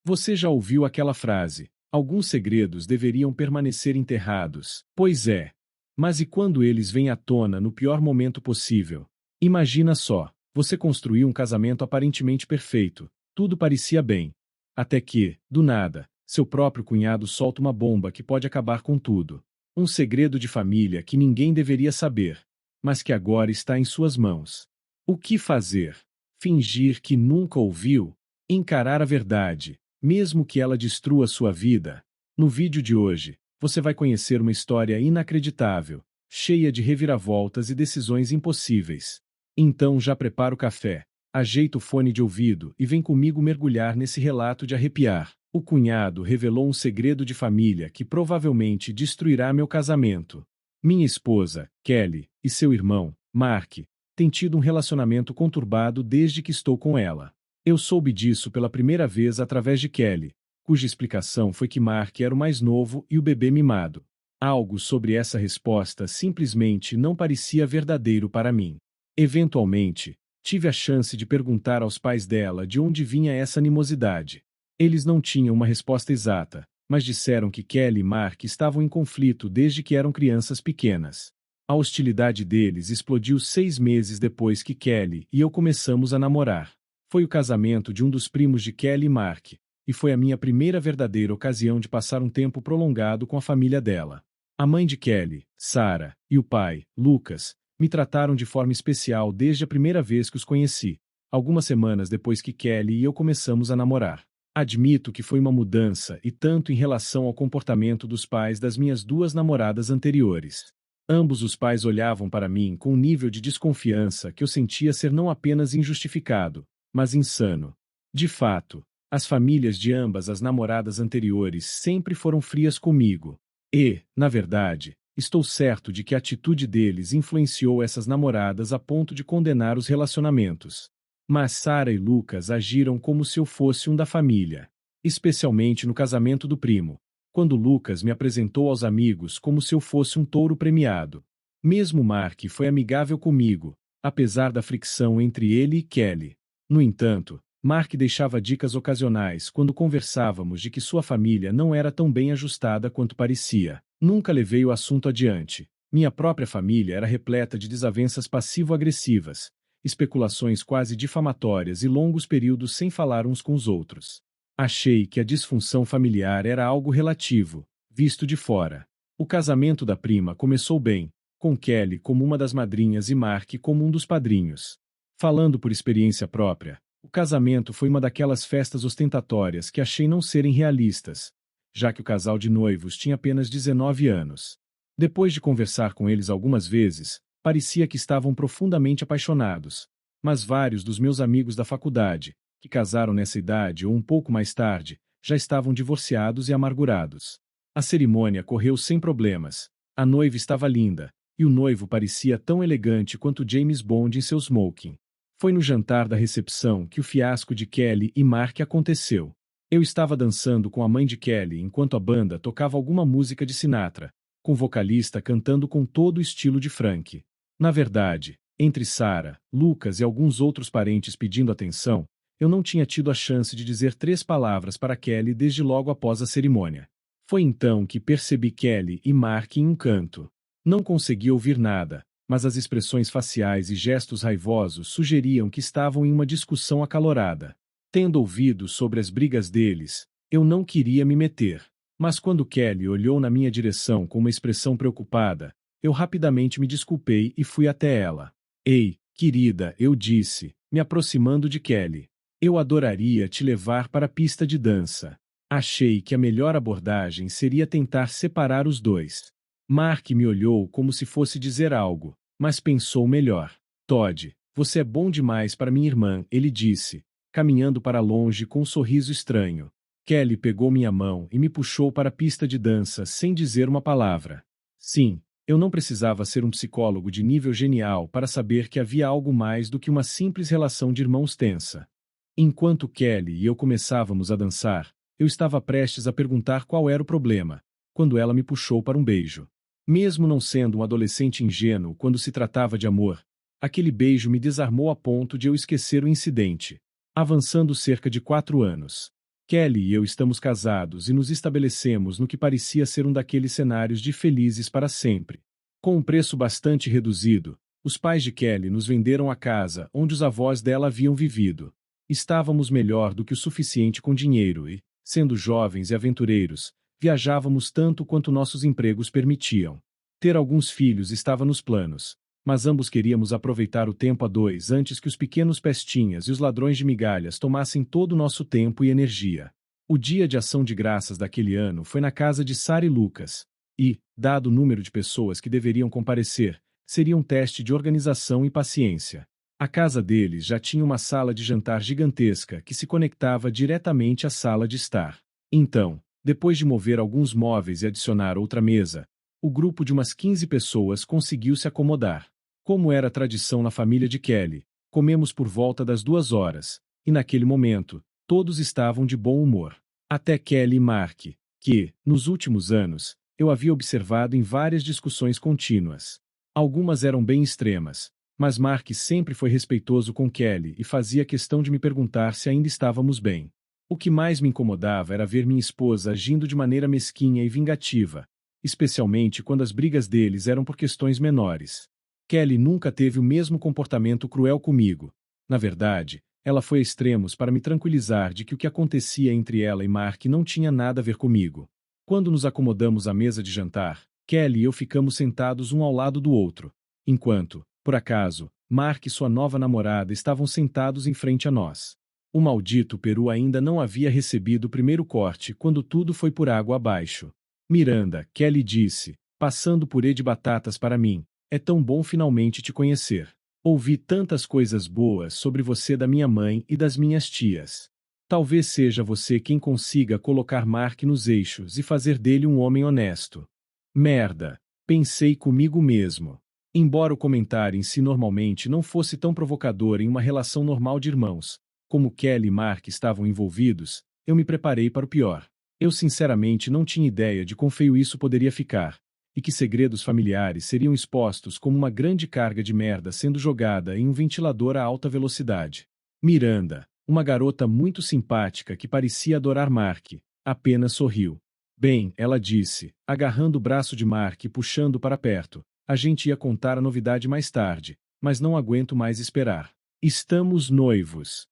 Você já ouviu aquela frase: alguns segredos deveriam permanecer enterrados? Pois é. Mas e quando eles vêm à tona no pior momento possível? Imagina só, você construiu um casamento aparentemente perfeito, tudo parecia bem. Até que, do nada, seu próprio cunhado solta uma bomba que pode acabar com tudo. Um segredo de família que ninguém deveria saber, mas que agora está em suas mãos. O que fazer? Fingir que nunca ouviu? Encarar a verdade, mesmo que ela destrua sua vida? No vídeo de hoje, você vai conhecer uma história inacreditável, cheia de reviravoltas e decisões impossíveis. Então já prepara o café, ajeita o fone de ouvido e vem comigo mergulhar nesse relato de arrepiar. O cunhado revelou um segredo de família que provavelmente destruirá meu casamento. Minha esposa, Kelly, e seu irmão, Mark, têm tido um relacionamento conturbado desde que estou com ela. Eu soube disso pela primeira vez através de Kelly, cuja explicação foi que Mark era o mais novo e o bebê mimado. Algo sobre essa resposta simplesmente não parecia verdadeiro para mim. Eventualmente, tive a chance de perguntar aos pais dela de onde vinha essa animosidade. Eles não tinham uma resposta exata, mas disseram que Kelly e Mark estavam em conflito desde que eram crianças pequenas. A hostilidade deles explodiu 6 meses depois que Kelly e eu começamos a namorar. Foi o casamento de um dos primos de Kelly e Mark, e foi a minha primeira verdadeira ocasião de passar um tempo prolongado com a família dela. A mãe de Kelly, Sarah, e o pai, Lucas, me trataram de forma especial desde a primeira vez que os conheci, algumas semanas depois que Kelly e eu começamos a namorar. Admito que foi uma mudança e tanto em relação ao comportamento dos pais das minhas duas namoradas anteriores. Ambos os pais olhavam para mim com um nível de desconfiança que eu sentia ser não apenas injustificado, mas insano. De fato, as famílias de ambas as namoradas anteriores sempre foram frias comigo. E, na verdade, estou certo de que a atitude deles influenciou essas namoradas a ponto de condenar os relacionamentos. Mas Sarah e Lucas agiram como se eu fosse um da família. Especialmente no casamento do primo, quando Lucas me apresentou aos amigos como se eu fosse um touro premiado. Mesmo Mark foi amigável comigo, apesar da fricção entre ele e Kelly. No entanto, Mark deixava dicas ocasionais quando conversávamos de que sua família não era tão bem ajustada quanto parecia. Nunca levei o assunto adiante. Minha própria família era repleta de desavenças passivo-agressivas, especulações quase difamatórias e longos períodos sem falar uns com os outros. Achei que a disfunção familiar era algo relativo, visto de fora. O casamento da prima começou bem, com Kelly como uma das madrinhas e Mark como um dos padrinhos. Falando por experiência própria, o casamento foi uma daquelas festas ostentatórias que achei não serem realistas, já que o casal de noivos tinha apenas 19 anos. Depois de conversar com eles algumas vezes, parecia que estavam profundamente apaixonados, mas vários dos meus amigos da faculdade, que casaram nessa idade ou um pouco mais tarde, já estavam divorciados e amargurados. A cerimônia correu sem problemas, a noiva estava linda, e o noivo parecia tão elegante quanto James Bond em seu smoking. Foi no jantar da recepção que o fiasco de Kelly e Mark aconteceu. Eu estava dançando com a mãe de Kelly enquanto a banda tocava alguma música de Sinatra, com o vocalista cantando com todo o estilo de Frank. Na verdade, entre Sarah, Lucas e alguns outros parentes pedindo atenção, eu não tinha tido a chance de dizer 3 palavras para Kelly desde logo após a cerimônia. Foi então que percebi Kelly e Mark em um canto. Não consegui ouvir nada, mas as expressões faciais e gestos raivosos sugeriam que estavam em uma discussão acalorada. Tendo ouvido sobre as brigas deles, eu não queria me meter. Mas quando Kelly olhou na minha direção com uma expressão preocupada, eu rapidamente me desculpei e fui até ela. Ei, querida, eu disse, me aproximando de Kelly. Eu adoraria te levar para a pista de dança. Achei que a melhor abordagem seria tentar separar os dois. Mark me olhou como se fosse dizer algo, mas pensou melhor. Todd, você é bom demais para minha irmã, ele disse, caminhando para longe com um sorriso estranho. Kelly pegou minha mão e me puxou para a pista de dança sem dizer uma palavra. Sim, eu não precisava ser um psicólogo de nível genial para saber que havia algo mais do que uma simples relação de irmãos tensa. Enquanto Kelly e eu começávamos a dançar, eu estava prestes a perguntar qual era o problema, quando ela me puxou para um beijo. Mesmo não sendo um adolescente ingênuo quando se tratava de amor, aquele beijo me desarmou a ponto de eu esquecer o incidente. Avançando cerca de 4 anos. Kelly e eu estamos casados e nos estabelecemos no que parecia ser um daqueles cenários de felizes para sempre. Com um preço bastante reduzido, os pais de Kelly nos venderam a casa onde os avós dela haviam vivido. Estávamos melhor do que o suficiente com dinheiro e, sendo jovens e aventureiros, viajávamos tanto quanto nossos empregos permitiam. Ter alguns filhos estava nos planos, mas ambos queríamos aproveitar o tempo a dois antes que os pequenos pestinhas e os ladrões de migalhas tomassem todo o nosso tempo e energia. O dia de ação de graças daquele ano foi na casa de Sarah e Lucas, e, dado o número de pessoas que deveriam comparecer, seria um teste de organização e paciência. A casa deles já tinha uma sala de jantar gigantesca que se conectava diretamente à sala de estar. Então, depois de mover alguns móveis e adicionar outra mesa, o grupo de umas 15 pessoas conseguiu se acomodar. Como era tradição na família de Kelly, comemos por volta das 2 horas, e naquele momento, todos estavam de bom humor. Até Kelly e Mark, que, nos últimos anos, eu havia observado em várias discussões contínuas. Algumas eram bem extremas, mas Mark sempre foi respeitoso com Kelly e fazia questão de me perguntar se ainda estávamos bem. O que mais me incomodava era ver minha esposa agindo de maneira mesquinha e vingativa, especialmente quando as brigas deles eram por questões menores. Kelly nunca teve o mesmo comportamento cruel comigo. Na verdade, ela foi a extremos para me tranquilizar de que o que acontecia entre ela e Mark não tinha nada a ver comigo. Quando nos acomodamos à mesa de jantar, Kelly e eu ficamos sentados um ao lado do outro, enquanto, por acaso, Mark e sua nova namorada estavam sentados em frente a nós. O maldito peru ainda não havia recebido o primeiro corte quando tudo foi por água abaixo. Miranda, Kelly disse, passando purê de batatas para mim, é tão bom finalmente te conhecer. Ouvi tantas coisas boas sobre você da minha mãe e das minhas tias. Talvez seja você quem consiga colocar Mark nos eixos e fazer dele um homem honesto. Merda, pensei comigo mesmo. Embora o comentário em si normalmente não fosse tão provocador em uma relação normal de irmãos, como Kelly e Mark estavam envolvidos, eu me preparei para o pior. Eu sinceramente não tinha ideia de quão feio isso poderia ficar, e que segredos familiares seriam expostos como uma grande carga de merda sendo jogada em um ventilador a alta velocidade. Miranda, uma garota muito simpática que parecia adorar Mark, apenas sorriu. Bem, ela disse, agarrando o braço de Mark e puxando para perto, a gente ia contar a novidade mais tarde, mas não aguento mais esperar. Estamos noivos.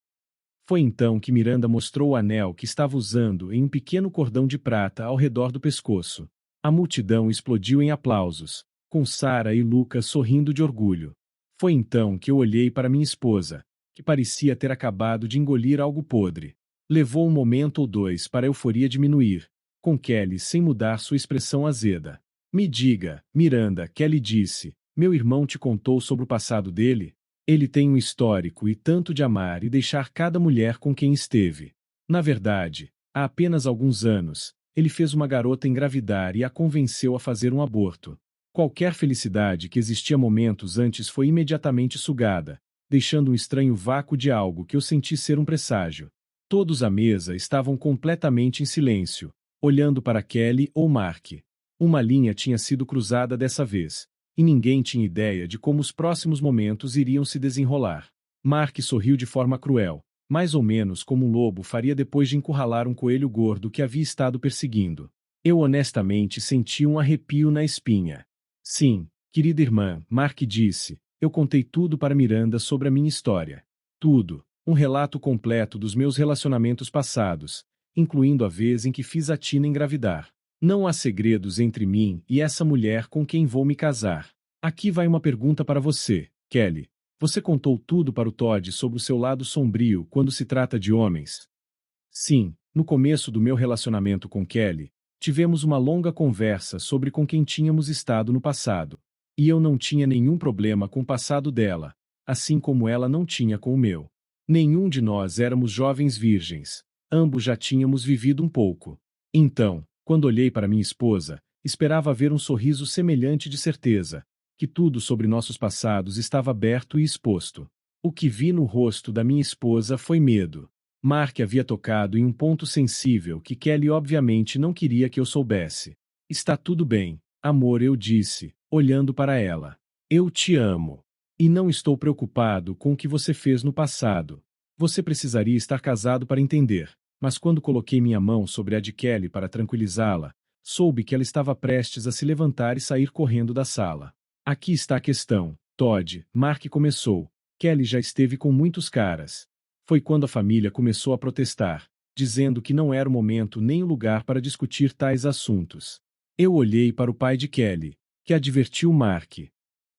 Foi então que Miranda mostrou o anel que estava usando em um pequeno cordão de prata ao redor do pescoço. A multidão explodiu em aplausos, com Sarah e Lucas sorrindo de orgulho. Foi então que eu olhei para minha esposa, que parecia ter acabado de engolir algo podre. Levou um momento ou dois para a euforia diminuir, com Kelly sem mudar sua expressão azeda. Me diga, Miranda, Kelly disse, meu irmão te contou sobre o passado dele? Ele tem um histórico e tanto de amar e deixar cada mulher com quem esteve. Na verdade, há apenas alguns anos, ele fez uma garota engravidar e a convenceu a fazer um aborto. Qualquer felicidade que existia momentos antes foi imediatamente sugada, deixando um estranho vácuo de algo que eu senti ser um presságio. Todos à mesa estavam completamente em silêncio, olhando para Kelly ou Mark. Uma linha tinha sido cruzada dessa vez, e ninguém tinha ideia de como os próximos momentos iriam se desenrolar. Mark sorriu de forma cruel, mais ou menos como um lobo faria depois de encurralar um coelho gordo que havia estado perseguindo. Eu honestamente senti um arrepio na espinha. Sim, querida irmã, Mark disse, eu contei tudo para Miranda sobre a minha história. Tudo, um relato completo dos meus relacionamentos passados, incluindo a vez em que fiz a Tina engravidar. Não há segredos entre mim e essa mulher com quem vou me casar. Aqui vai uma pergunta para você, Kelly. Você contou tudo para o Todd sobre o seu lado sombrio quando se trata de homens? Sim, no começo do meu relacionamento com Kelly, tivemos uma longa conversa sobre com quem tínhamos estado no passado. E eu não tinha nenhum problema com o passado dela, assim como ela não tinha com o meu. Nenhum de nós éramos jovens virgens. Ambos já tínhamos vivido um pouco. Então, quando olhei para minha esposa, esperava ver um sorriso semelhante de certeza, que tudo sobre nossos passados estava aberto e exposto. O que vi no rosto da minha esposa foi medo. Mark havia tocado em um ponto sensível que Kelly obviamente não queria que eu soubesse. Está tudo bem, amor, eu disse, olhando para ela. Eu te amo. E não estou preocupado com o que você fez no passado. Você precisaria estar casado para entender, mas quando coloquei minha mão sobre a de Kelly para tranquilizá-la, soube que ela estava prestes a se levantar e sair correndo da sala. Aqui está a questão, Todd, Mark começou. Kelly já esteve com muitos caras. Foi quando a família começou a protestar, dizendo que não era o momento nem o lugar para discutir tais assuntos. Eu olhei para o pai de Kelly, que advertiu Mark.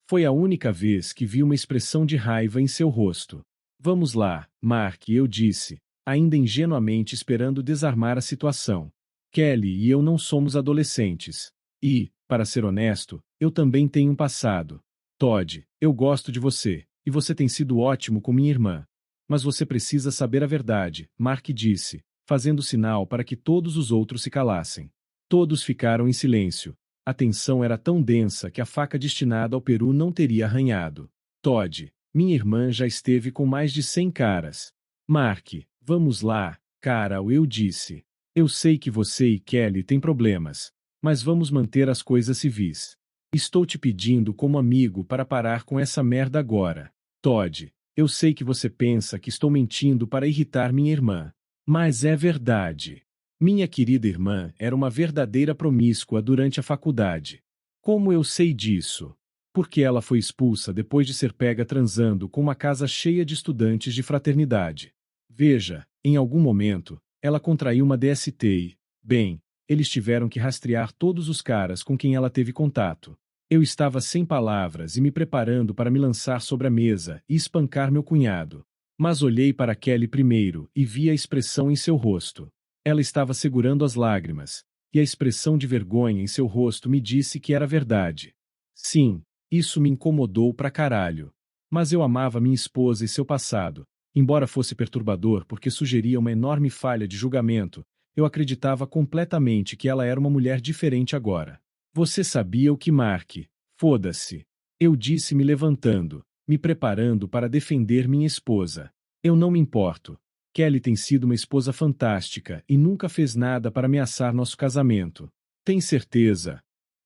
Foi a única vez que vi uma expressão de raiva em seu rosto. Vamos lá, Mark, eu disse, ainda ingenuamente esperando desarmar a situação. Kelly e eu não somos adolescentes. E, para ser honesto, eu também tenho um passado. Todd, eu gosto de você, e você tem sido ótimo com minha irmã. Mas você precisa saber a verdade, Mark disse, fazendo sinal para que todos os outros se calassem. Todos ficaram em silêncio. A tensão era tão densa que a faca destinada ao peru não teria arranhado. Todd, minha irmã já esteve com mais de 100 caras. Mark, vamos lá, cara, eu disse. Eu sei que você e Kelly têm problemas, mas vamos manter as coisas civis. Estou te pedindo como amigo para parar com essa merda agora. Todd, eu sei que você pensa que estou mentindo para irritar minha irmã. Mas é verdade. Minha querida irmã era uma verdadeira promíscua durante a faculdade. Como eu sei disso? Porque ela foi expulsa depois de ser pega transando com uma casa cheia de estudantes de fraternidade. Veja, em algum momento, ela contraiu uma DST e, bem, eles tiveram que rastrear todos os caras com quem ela teve contato. Eu estava sem palavras e me preparando para me lançar sobre a mesa e espancar meu cunhado. Mas olhei para Kelly primeiro e vi a expressão em seu rosto. Ela estava segurando as lágrimas, e a expressão de vergonha em seu rosto me disse que era verdade. Sim, isso me incomodou pra caralho. Mas eu amava minha esposa e seu passado. Embora fosse perturbador porque sugeria uma enorme falha de julgamento, eu acreditava completamente que ela era uma mulher diferente agora. Você sabia o que, Mark? Foda-se. Eu disse me levantando, me preparando para defender minha esposa. Eu não me importo. Kelly tem sido uma esposa fantástica e nunca fez nada para ameaçar nosso casamento. Tem certeza?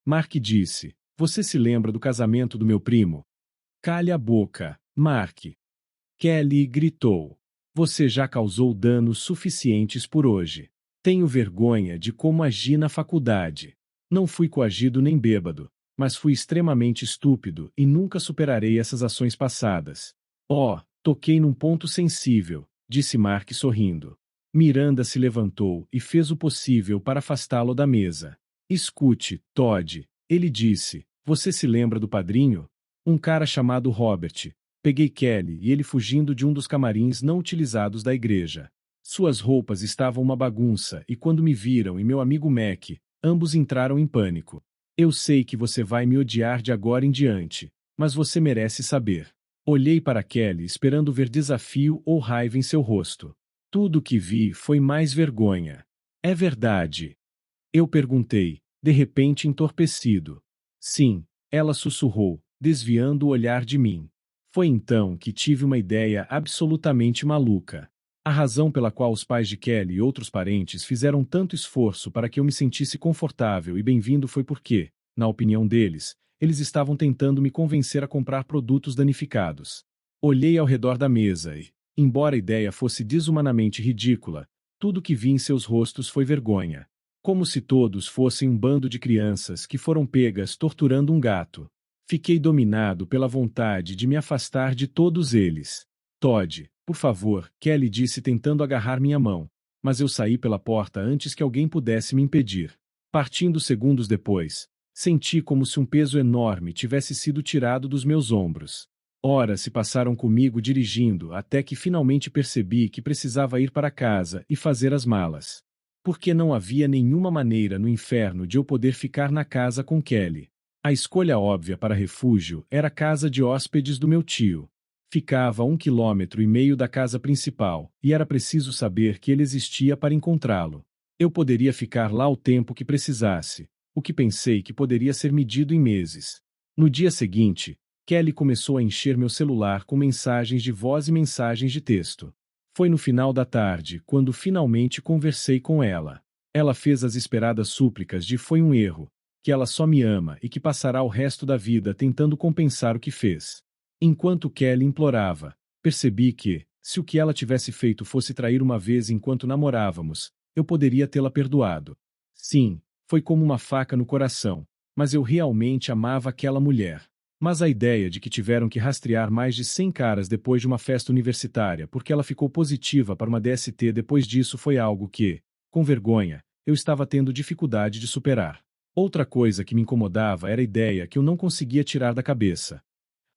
Mark disse. Você se lembra do casamento do meu primo? Calha a boca, Mark. Kelly gritou. Você já causou danos suficientes por hoje. Tenho vergonha de como agi na faculdade. Não fui coagido nem bêbado, mas fui extremamente estúpido e nunca superarei essas ações passadas. Oh, toquei num ponto sensível, disse Mark sorrindo. Miranda se levantou e fez o possível para afastá-lo da mesa. Escute, Todd, ele disse. Você se lembra do padrinho? Um cara chamado Robert. Peguei Kelly e ele fugindo de um dos camarins não utilizados da igreja. Suas roupas estavam uma bagunça e quando me viram e meu amigo Mac, ambos entraram em pânico. Eu sei que você vai me odiar de agora em diante, mas você merece saber. Olhei para Kelly esperando ver desafio ou raiva em seu rosto. Tudo o que vi foi mais vergonha. É verdade? Eu perguntei, de repente entorpecido. Sim, ela sussurrou, desviando o olhar de mim. Foi então que tive uma ideia absolutamente maluca. A razão pela qual os pais de Kelly e outros parentes fizeram tanto esforço para que eu me sentisse confortável e bem-vindo foi porque, na opinião deles, eles estavam tentando me convencer a comprar produtos danificados. Olhei ao redor da mesa e, embora a ideia fosse desumanamente ridícula, tudo que vi em seus rostos foi vergonha. Como se todos fossem um bando de crianças que foram pegas torturando um gato. Fiquei dominado pela vontade de me afastar de todos eles. Todd, por favor, Kelly disse tentando agarrar minha mão, mas eu saí pela porta antes que alguém pudesse me impedir. Partindo segundos depois, senti como se um peso enorme tivesse sido tirado dos meus ombros. Horas se passaram comigo dirigindo até que finalmente percebi que precisava ir para casa e fazer as malas. Porque não havia nenhuma maneira no inferno de eu poder ficar na casa com Kelly. A escolha óbvia para refúgio era a casa de hóspedes do meu tio. Ficava a 1,5 km da casa principal, e era preciso saber que ele existia para encontrá-lo. Eu poderia ficar lá o tempo que precisasse, o que pensei que poderia ser medido em meses. No dia seguinte, Kelly começou a encher meu celular com mensagens de voz e mensagens de texto. Foi no final da tarde quando finalmente conversei com ela. Ela fez as esperadas súplicas de foi um erro, que ela só me ama e que passará o resto da vida tentando compensar o que fez. Enquanto Kelly implorava, percebi que, Se o que ela tivesse feito fosse trair uma vez enquanto namorávamos, eu poderia tê-la perdoado. Sim, foi como uma faca no coração, mas eu realmente amava aquela mulher. Mas a ideia de que tiveram que rastrear mais de 100 caras depois de uma festa universitária porque ela ficou positiva para uma DST depois disso foi algo que, com vergonha, eu estava tendo dificuldade de superar. Outra coisa que me incomodava era a ideia que eu não conseguia tirar da cabeça.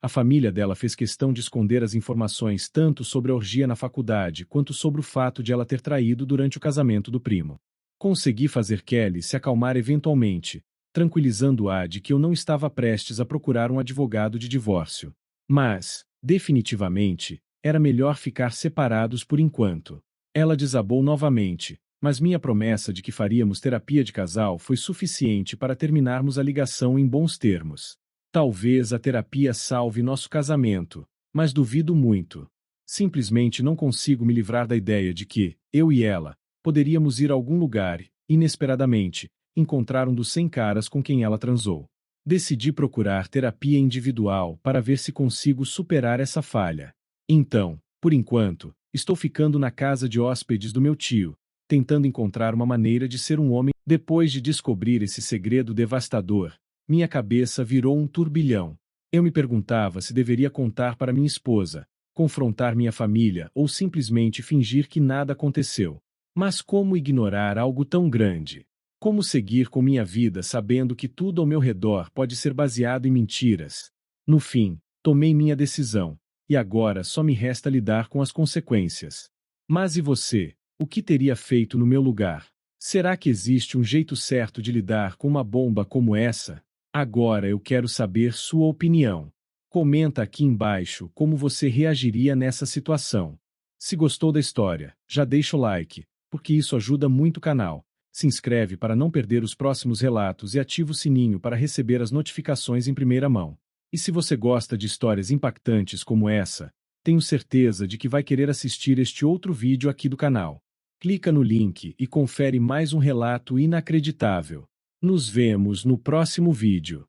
A família dela fez questão de esconder as informações tanto sobre a orgia na faculdade quanto sobre o fato de ela ter traído durante o casamento do primo. Consegui fazer Kelly se acalmar eventualmente, tranquilizando-a de que eu não estava prestes a procurar um advogado de divórcio. Mas, definitivamente, era melhor ficar separados por enquanto. Ela desabou novamente, mas minha promessa de que faríamos terapia de casal foi suficiente para terminarmos a ligação em bons termos. Talvez a terapia salve nosso casamento, mas duvido muito. Simplesmente não consigo me livrar da ideia de que, eu e ela, poderíamos ir a algum lugar e, inesperadamente, encontrar um dos 100 caras com quem ela transou. Decidi procurar terapia individual para ver se consigo superar essa falha. Então, por enquanto, estou ficando na casa de hóspedes do meu tio, tentando encontrar uma maneira de ser um homem. Depois de descobrir esse segredo devastador, minha cabeça virou um turbilhão. Eu me perguntava se deveria contar para minha esposa, confrontar minha família ou simplesmente fingir que nada aconteceu. Mas como ignorar algo tão grande? Como seguir com minha vida sabendo que tudo ao meu redor pode ser baseado em mentiras? No fim, tomei minha decisão, e agora só me resta lidar com as consequências. Mas e você? O que teria feito no meu lugar? Será que existe um jeito certo de lidar com uma bomba como essa? Agora eu quero saber sua opinião. Comenta aqui embaixo como você reagiria nessa situação. Se gostou da história, já deixa o like, porque isso ajuda muito o canal. Se inscreve para não perder os próximos relatos e ativa o sininho para receber as notificações em primeira mão. E se você gosta de histórias impactantes como essa, tenho certeza de que vai querer assistir este outro vídeo aqui do canal. Clica no link e confere mais um relato inacreditável. Nos vemos no próximo vídeo.